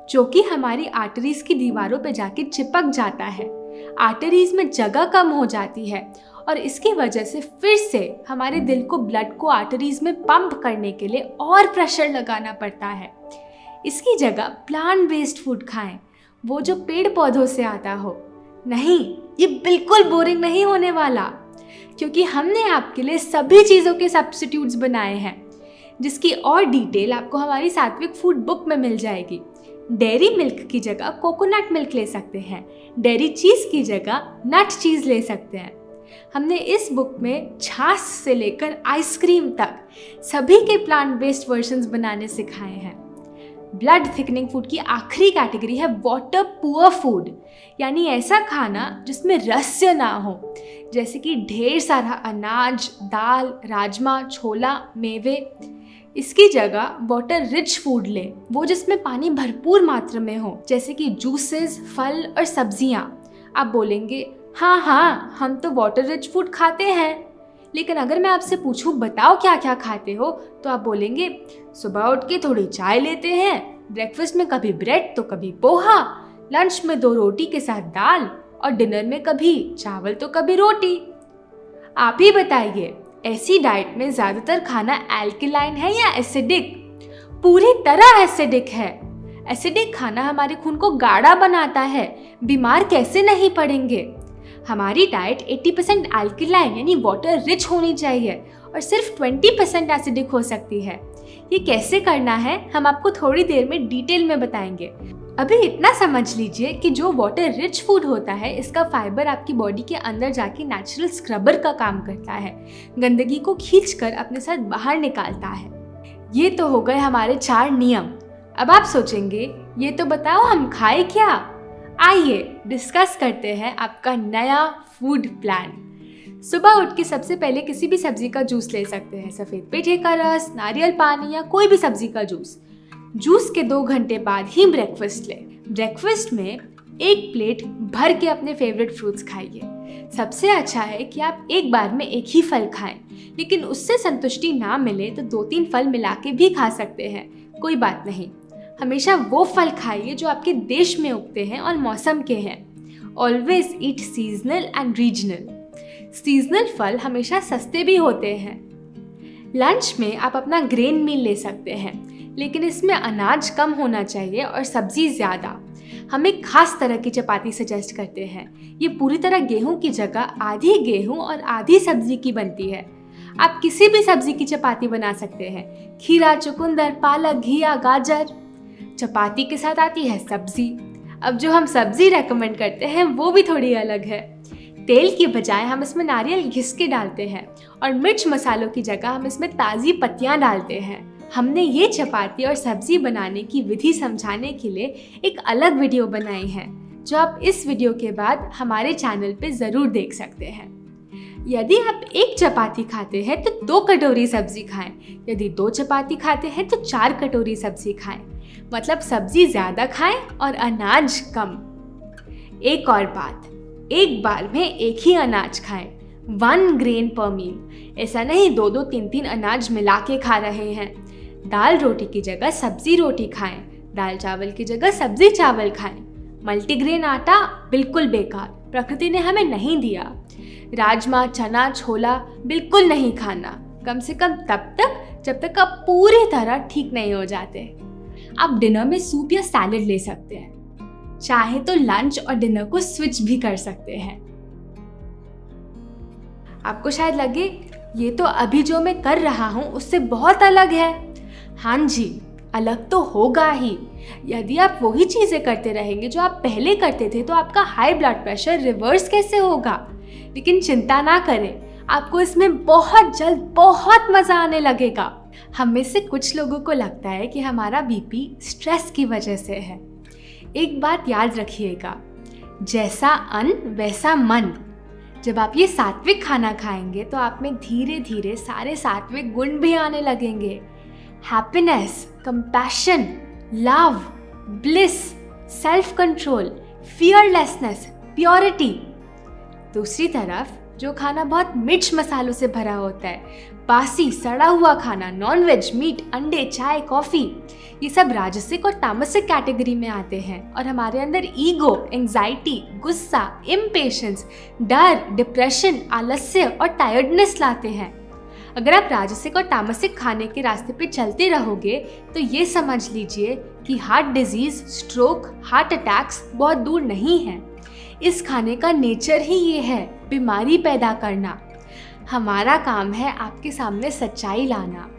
S9: जो कि हमारी आर्टरीज की दीवारों पे जाके चिपक जाता है। आर्टरीज में जगह कम हो जाती है और इसकी वजह से फिर से हमारे दिल को ब्लड को आर्टरीज में पंप करने के लिए और प्रेशर लगाना पड़ता है। इसकी जगह प्लांट बेस्ड फूड खाएं, वो जो पेड़ पौधों से आता हो। नहीं, ये बिल्कुल बोरिंग नहीं होने वाला, क्योंकि हमने आपके लिए सभी चीज़ों के सब्स्टिट्यूट्स बनाए हैं, जिसकी और डिटेल आपको हमारी सात्विक फूड बुक में मिल जाएगी। डेयरी मिल्क की जगह कोकोनट मिल्क ले सकते हैं, डेयरी चीज़ की जगह नट चीज़ ले सकते हैं। हमने इस बुक में छाछ से लेकर आइसक्रीम तक सभी के प्लांट बेस्ड वर्जन्स बनाने सिखाए हैं। ब्लड थिकनिंग फूड की आखिरी कैटेगरी है वाटर पुअर फूड, यानी ऐसा खाना जिसमें रस्य ना हो, जैसे कि ढेर सारा अनाज, दाल, राजमा, छोला, मेवे। इसकी जगह वाटर रिच फूड ले, वो जिसमें पानी भरपूर मात्रा में हो, जैसे कि जूसेस, फल और सब्जियां। आप बोलेंगे हाँ, हम तो वाटर रिच फूड खाते हैं, लेकिन अगर मैं आपसे पूछूं बताओ क्या क्या खाते हो, तो आप बोलेंगे सुबह उठ के थोड़ी चाय लेते हैं, ब्रेकफास्ट में कभी ब्रेड तो कभी पोहा, लंच में 2 रोटी के साथ दाल और डिनर में कभी चावल तो कभी रोटी। आप ही बताइए, ऐसी डाइट में ज़्यादातर खाना एल्कलाइन है या एसिडिक? पूरी तरह एसिडिक है। एसिडिक खाना हमारे खून को गाढ़ा बनाता है, बीमार कैसे नहीं पड़ेंगे। हमारी डाइट 80% एल्कलाइन यानी वाटर रिच होनी चाहिए और सिर्फ 20% एसिडिक हो सकती है। ये कैसे करना है हम आपको थोड़ी देर में डिटेल में बताएंगे। अभी इतना समझ लीजिए कि जो वाटर रिच फूड होता है, इसका फाइबर आपकी बॉडी के अंदर जाके नेचुरल स्क्रबर का काम करता है, गंदगी को खींचकर अपने साथ बाहर निकालता है। ये तो हो गए हमारे 4 नियम। अब आप सोचेंगे ये तो बताओ हम खाए क्या? आइए डिस्कस करते हैं आपका नया फूड प्लान। सुबह उठ के सबसे पहले किसी भी सब्जी का जूस ले सकते हैं, सफ़ेद पेठे का रस, नारियल पानी या कोई भी सब्जी का जूस। जूस के 2 घंटे बाद ही ब्रेकफास्ट लें। ब्रेकफास्ट में एक प्लेट भर के अपने फेवरेट फ्रूट्स खाइए। सबसे अच्छा है कि आप एक बार में एक ही फल खाएं, लेकिन उससे संतुष्टि ना मिले तो 2-3 फल मिला के भी खा सकते हैं, कोई बात नहीं। हमेशा वो फल खाइए जो आपके देश में उगते हैं और मौसम के हैं। Always eat seasonal and regional. Seasonal फल हमेशा सस्ते भी होते हैं। लंच में आप अपना ग्रेन मील ले सकते हैं, लेकिन इसमें अनाज कम होना चाहिए और सब्जी ज़्यादा। हम एक खास तरह की चपाती सजेस्ट करते हैं। ये पूरी तरह गेहूं की जगह आधी गेहूं और आधी सब्जी की बनती है। आप किसी भी सब्जी की चपाती बना सकते हैं, खीरा, चुकंदर, पालक, घिया, गाजर। चपाती के साथ आती है सब्जी। अब जो हम सब्जी रेकमेंड करते हैं वो भी थोड़ी अलग है। तेल की बजाय हम इसमें नारियल घिस के डालते हैं और मिर्च मसालों की जगह हम इसमें ताज़ी पत्तियां डालते हैं। हमने ये चपाती और सब्जी बनाने की विधि समझाने के लिए एक अलग वीडियो बनाई है, जो आप इस वीडियो के बाद हमारे चैनल पे ज़रूर देख सकते हैं। यदि आप एक चपाती खाते हैं तो 2 कटोरी सब्जी खाएं। यदि 2 चपाती खाते हैं तो 4 कटोरी सब्जी खाएं। मतलब सब्जी ज़्यादा खाएं और अनाज कम। एक और बात, एक बार में एक ही अनाज खाएं, 1 ग्रेन पर मील। ऐसा नहीं 2-2, 3-3 अनाज मिला के खा रहे हैं। दाल रोटी की जगह सब्जी रोटी खाएं, दाल चावल की जगह सब्जी चावल खाएं। मल्टीग्रेन आटा बिल्कुल बेकार, प्रकृति ने हमें नहीं दिया। राजमा, चना, छोला बिल्कुल नहीं खाना, कम से कम तब तक जब तक आप पूरी तरह ठीक नहीं हो जाते। आप डिनर में सूप या सैलेड ले सकते हैं। चाहे तो लंच और डिनर को स्विच भी कर सकते हैं। आपको शायद लगे ये तो अभी जो मैं कर रहा हूँ उससे बहुत अलग है। हाँ जी, अलग तो होगा ही। यदि आप वही चीज़ें करते रहेंगे जो आप पहले करते थे तो आपका हाई ब्लड प्रेशर रिवर्स कैसे होगा? लेकिन चिंता ना करें, आपको इसमें बहुत जल्द बहुत मज़ा आने लगेगा। हम में से कुछ लोगों को लगता है कि हमारा बीपी स्ट्रेस की वजह से है। एक बात याद रखिएगा, जैसा अन्न वैसा मन। जब आप ये सात्विक खाना खाएंगे तो आप में धीरे धीरे सारे सात्विक गुण भी आने लगेंगे। Happiness, compassion, love, bliss, self control, fearlessness, purity. दूसरी तरफ जो खाना बहुत मिर्च मसालों से भरा होता है, बासी सड़ा हुआ खाना, नॉनवेज, मीट, अंडे, चाय, कॉफ़ी, ये सब राजसिक और तामसिक कैटेगरी में आते हैं और हमारे अंदर ईगो, एंजाइटी, गुस्सा, इम्पेशेंस, डर, डिप्रेशन, आलस्य और टायर्डनेस लाते हैं। अगर आप राजसिक और तामसिक खाने के रास्ते पे चलते रहोगे तो ये समझ लीजिए कि heart disease, stroke, heart attacks बहुत दूर नहीं है। इस खाने का नेचर ही ये है, बीमारी पैदा करना। हमारा काम है आपके सामने सच्चाई लाना।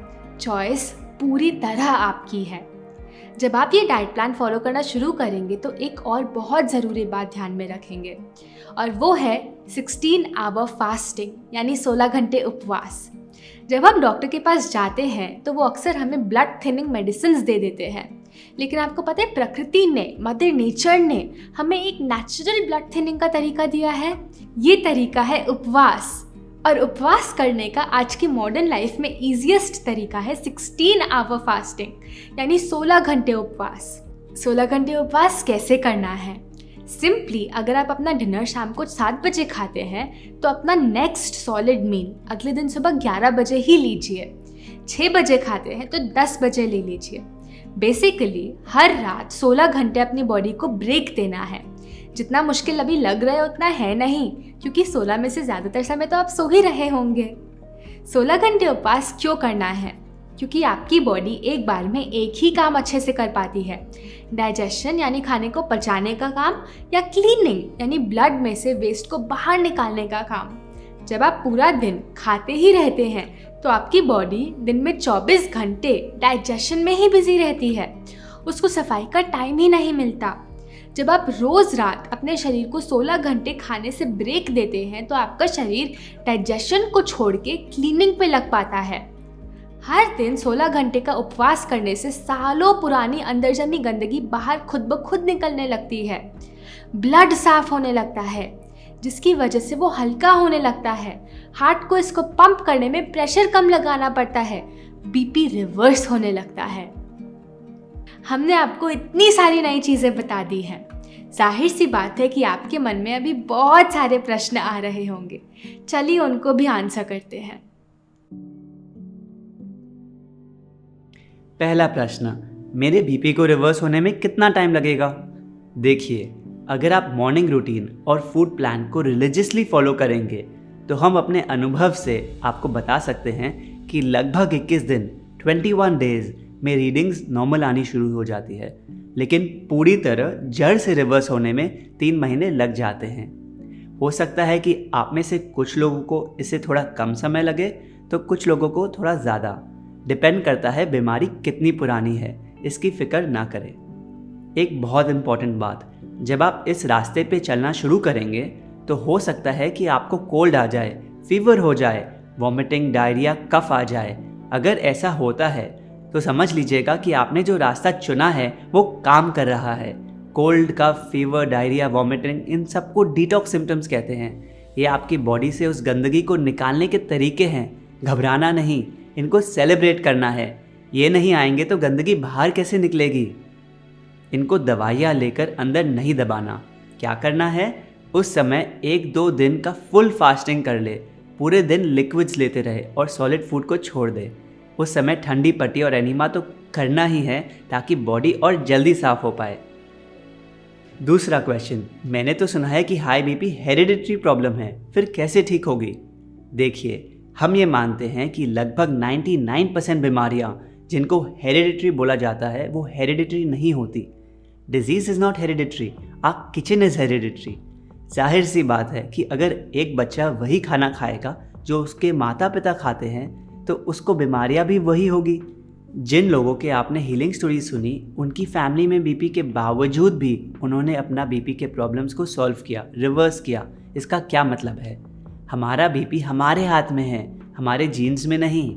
S9: चॉइस पूरी तरह आपकी है। जब आप ये डाइट प्लान फॉलो करना शुरू करेंगे तो एक और बहुत ज़रूरी बात ध्यान में रखेंगे, और वो है 16 आवर फास्टिंग, यानी 16 घंटे उपवास। जब हम डॉक्टर के पास जाते हैं तो वो अक्सर हमें ब्लड थिनिंग मेडिसिन दे देते हैं, लेकिन आपको पता है प्रकृति ने, मदर नेचर ने हमें एक नेचुरल ब्लड थिनिंग का तरीका दिया है। ये तरीका है उपवास, और उपवास करने का आज की मॉडर्न लाइफ में ईजीएस्ट तरीका है 16 आवर फास्टिंग, यानी 16 घंटे उपवास। 16 घंटे उपवास कैसे करना है? सिंपली अगर आप अपना डिनर शाम को 7 बजे खाते हैं तो अपना नेक्स्ट सॉलिड मील अगले दिन सुबह 11 बजे ही लीजिए। 6 बजे खाते हैं तो 10 बजे ले लीजिए। बेसिकली हर रात 16 घंटे अपनी बॉडी को ब्रेक देना है। जितना मुश्किल अभी लग रहा है उतना है नहीं, क्योंकि 16 में से ज़्यादातर समय तो आप सो ही रहे होंगे। 16 घंटे उपवास क्यों करना है? क्योंकि आपकी बॉडी एक बार में एक ही काम अच्छे से कर पाती है, डाइजेशन यानी खाने को पचाने का काम, या क्लीनिंग यानी ब्लड में से वेस्ट को बाहर निकालने का काम। जब आप पूरा दिन खाते ही रहते हैं तो आपकी बॉडी दिन में 24 घंटे डाइजेशन में ही बिजी रहती है, उसको सफाई का टाइम ही नहीं मिलता। जब आप रोज़ रात अपने शरीर को 16 घंटे खाने से ब्रेक देते हैं तो आपका शरीर डाइजेशन को छोड़ के क्लीनिंग पे लग पाता है। हर दिन 16 घंटे का उपवास करने से सालों पुरानी अंदर जमी गंदगी बाहर खुद ब खुद निकलने लगती है। ब्लड साफ होने लगता है, जिसकी वजह से वो हल्का होने लगता है। हार्ट को इसको पंप करने में प्रेशर कम लगाना पड़ता है। बीपी रिवर्स होने लगता है। हमने आपको इतनी सारी नई चीज़ें बता दी हैं। जाहिर सी बात है कि आपके मन में अभी बहुत सारे प्रश्न आ रहे होंगे। चलिए उनको भी आंसर करते हैं।
S1: पहला प्रश्न, मेरे बीपी को रिवर्स होने में कितना टाइम लगेगा? देखिए, अगर आप मॉर्निंग रूटीन और फूड प्लान को रिलीजियसली फॉलो करेंगे तो हम अपने अनुभव से आपको बता सकते हैं कि लगभग 21 दिन 21 डेज में रीडिंग्स नॉर्मल आनी शुरू हो जाती है, लेकिन पूरी तरह जड़ से रिवर्स होने में 3 महीने लग जाते हैं। हो सकता है कि आप में से कुछ लोगों को इससे थोड़ा कम समय लगे तो कुछ लोगों को थोड़ा ज़्यादा। डिपेंड करता है बीमारी कितनी पुरानी है, इसकी फ़िक्र ना करें। एक बहुत इम्पॉर्टेंट बात, जब आप इस रास्ते पे चलना शुरू करेंगे तो हो सकता है कि आपको कोल्ड आ जाए, फीवर हो जाए, वॉमिटिंग, डायरिया, कफ आ जाए। अगर ऐसा होता है तो समझ लीजिएगा कि आपने जो रास्ता चुना है वो काम कर रहा है। कोल्ड, कफ, फीवर, डायरिया, वॉमिटिंग, इन सबको डिटॉक्स सिम्टम्स कहते हैं। ये आपकी बॉडी से उस गंदगी को निकालने के तरीके हैं। घबराना नहीं, इनको सेलिब्रेट करना है। ये नहीं आएंगे तो गंदगी बाहर कैसे निकलेगी? इनको दवाइयाँ लेकर अंदर नहीं दबाना। क्या करना है, उस समय 1-2 दिन का फुल फास्टिंग कर ले, पूरे दिन लिक्विड्स लेते रहे और सॉलिड फूड को छोड़ दे। उस समय ठंडी पट्टी और एनीमा तो करना ही है ताकि बॉडी और जल्दी साफ हो पाए। दूसरा क्वेश्चन, मैंने तो सुना है कि हाई बीपी हेरिडिटरी प्रॉब्लम है, फिर कैसे ठीक होगी? देखिए, हम ये मानते हैं कि लगभग 99% बीमारियाँ जिनको हेरिडिटरी बोला जाता है वो हेरिडिटरी नहीं होती। Disease is not hereditary, our kitchen is hereditary. जाहिर सी बात है कि अगर एक बच्चा वही खाना खाएगा जो उसके माता पिता खाते हैं तो उसको बीमारियां भी वही होगी। जिन लोगों के आपने हीलिंग स्टोरी सुनी, उनकी फैमिली में बीपी के बावजूद भी उन्होंने अपना बीपी के प्रॉब्लम्स को सॉल्व किया, रिवर्स किया। इसका क्या मतलब है? हमारा बीपी हमारे हाथ में है, हमारे जीन्स में नहीं।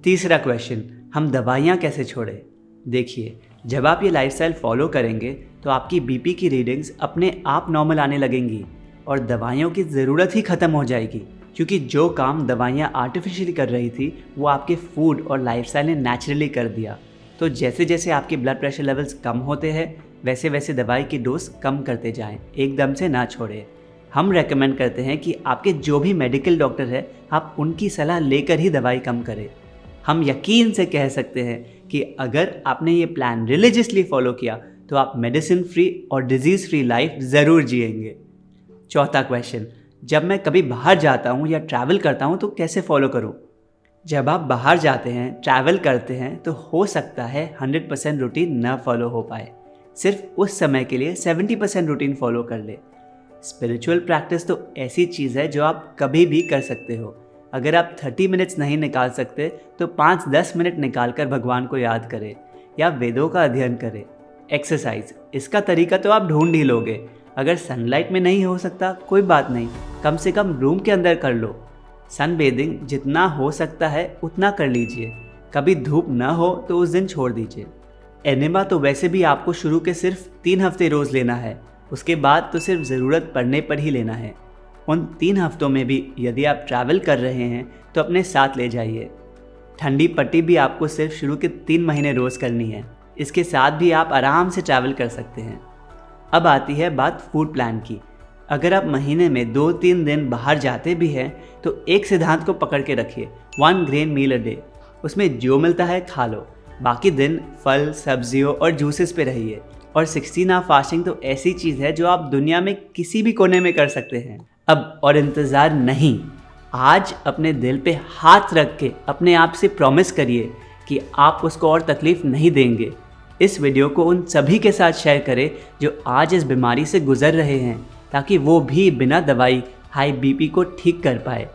S1: तीसरा क्वेश्चन, हम दवाइयाँ कैसे छोड़ें? देखिए, जब आप ये लाइफस्टाइल फॉलो करेंगे तो आपकी बीपी की रीडिंग्स अपने आप नॉर्मल आने लगेंगी और दवाइयों की ज़रूरत ही ख़त्म हो जाएगी, क्योंकि जो काम दवाइयाँ आर्टिफिशियली कर रही थी वो आपके फूड और लाइफस्टाइल ने नेचुरली कर दिया। तो जैसे जैसे आपके ब्लड प्रेशर लेवल्स कम होते हैं वैसे वैसे दवाई की डोज कम करते जाएं, एकदम से ना छोड़ें। हम रेकमेंड करते हैं कि आपके जो भी मेडिकल डॉक्टर है आप उनकी सलाह लेकर ही दवाई कम करें। हम यकीन से कह सकते हैं कि अगर आपने ये प्लान रिलीजियसली फॉलो किया तो आप मेडिसिन फ्री और डिजीज़ फ्री लाइफ ज़रूर जिएंगे। चौथा क्वेश्चन, जब मैं कभी बाहर जाता हूँ या ट्रैवल करता हूँ तो कैसे फॉलो करूँ? जब आप बाहर जाते हैं, ट्रैवल करते हैं तो हो सकता है 100% रूटीन न फॉलो हो पाए। सिर्फ उस समय के लिए 70% रूटीन फॉलो कर ले। स्पिरिचुअल प्रैक्टिस तो ऐसी चीज़ है जो आप कभी भी कर सकते हो। अगर आप 30 मिनट्स नहीं निकाल सकते तो 5-10 मिनट निकाल कर भगवान को याद करें या वेदों का अध्ययन करें। एक्सरसाइज, इसका तरीका तो आप ढूंढ ही लोगे। अगर सनलाइट में नहीं हो सकता कोई बात नहीं, कम से कम रूम के अंदर कर लो। सन बेदिंग जितना हो सकता है उतना कर लीजिए। कभी धूप ना हो तो उस दिन छोड़ दीजिए। एनिमा तो वैसे भी आपको शुरू के सिर्फ 3 हफ्ते रोज़ लेना है, उसके बाद तो सिर्फ ज़रूरत पड़ने पर ही लेना है। उन 3 हफ्तों में भी यदि आप ट्रैवल कर रहे हैं तो अपने साथ ले जाइए। ठंडी पट्टी भी आपको सिर्फ शुरू के 3 महीने रोज़ करनी है, इसके साथ भी आप आराम से ट्रैवल कर सकते हैं। अब आती है बात फूड प्लान की। अगर आप महीने में 2-3 दिन बाहर जाते भी हैं तो एक सिद्धांत को पकड़ के रखिए, 1 ग्रेन मील अ डे। उसमें जो मिलता है खा लो, बाकी दिन फल, सब्जियों और जूसेस पे रहिए। और 16 आवर फास्टिंग तो ऐसी चीज़ है जो आप दुनिया में किसी भी कोने में कर सकते हैं। अब और इंतज़ार नहीं, आज अपने दिल पे हाथ रख के अपने आप से प्रॉमिस करिए कि आप उसको और तकलीफ़ नहीं देंगे। इस वीडियो को उन सभी के साथ शेयर करें जो आज इस बीमारी से गुजर रहे हैं, ताकि वो भी बिना दवाई हाई बीपी को ठीक कर पाए।